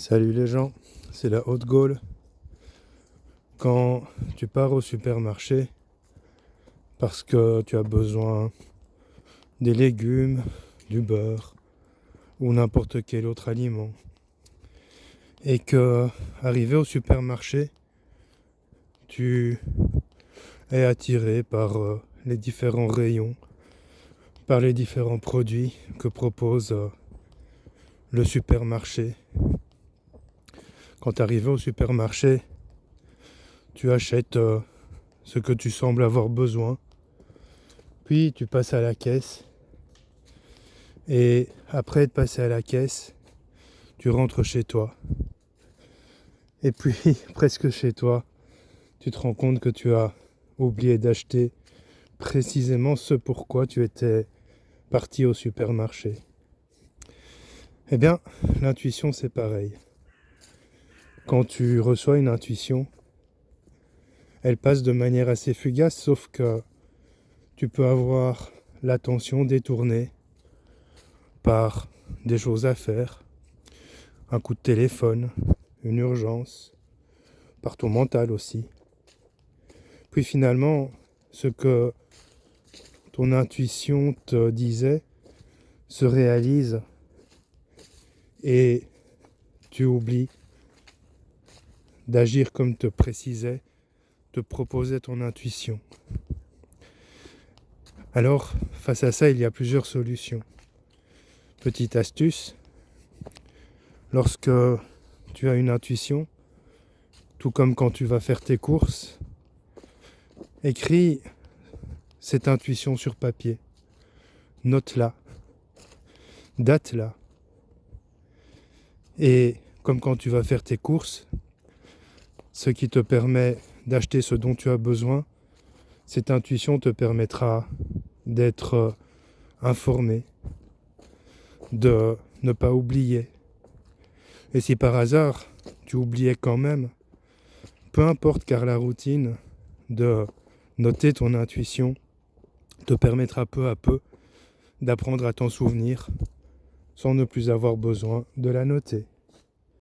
Salut les gens, c'est la Haute-Gaule. Quand tu pars au supermarché parce que tu as besoin des légumes, du beurre ou n'importe quel autre aliment et que, arrivé au supermarché, tu es attiré par les différents rayons, par les différents produits que propose le supermarché. Quand tu arrives au supermarché, tu achètes ce que tu sembles avoir besoin, puis tu passes à la caisse, et après être passé à la caisse, tu rentres chez toi. Et puis, presque chez toi, tu te rends compte que tu as oublié d'acheter précisément ce pourquoi tu étais parti au supermarché. Eh bien, l'intuition, c'est pareil. Quand tu reçois une intuition, elle passe de manière assez fugace, sauf que tu peux avoir l'attention détournée par des choses à faire, un coup de téléphone, une urgence, par ton mental aussi. Puis finalement, ce que ton intuition te disait se réalise et tu oublies d'agir comme te proposait ton intuition. Alors, face à ça, il y a plusieurs solutions. Petite astuce, lorsque tu as une intuition, tout comme quand tu vas faire tes courses, écris cette intuition sur papier. Note-la, date-la. Et comme quand tu vas faire tes courses, ce qui te permet d'acheter ce dont tu as besoin, cette intuition te permettra d'être informé, de ne pas oublier. Et si par hasard tu oubliais quand même, peu importe, car la routine de noter ton intuition te permettra peu à peu d'apprendre à t'en souvenir sans ne plus avoir besoin de la noter.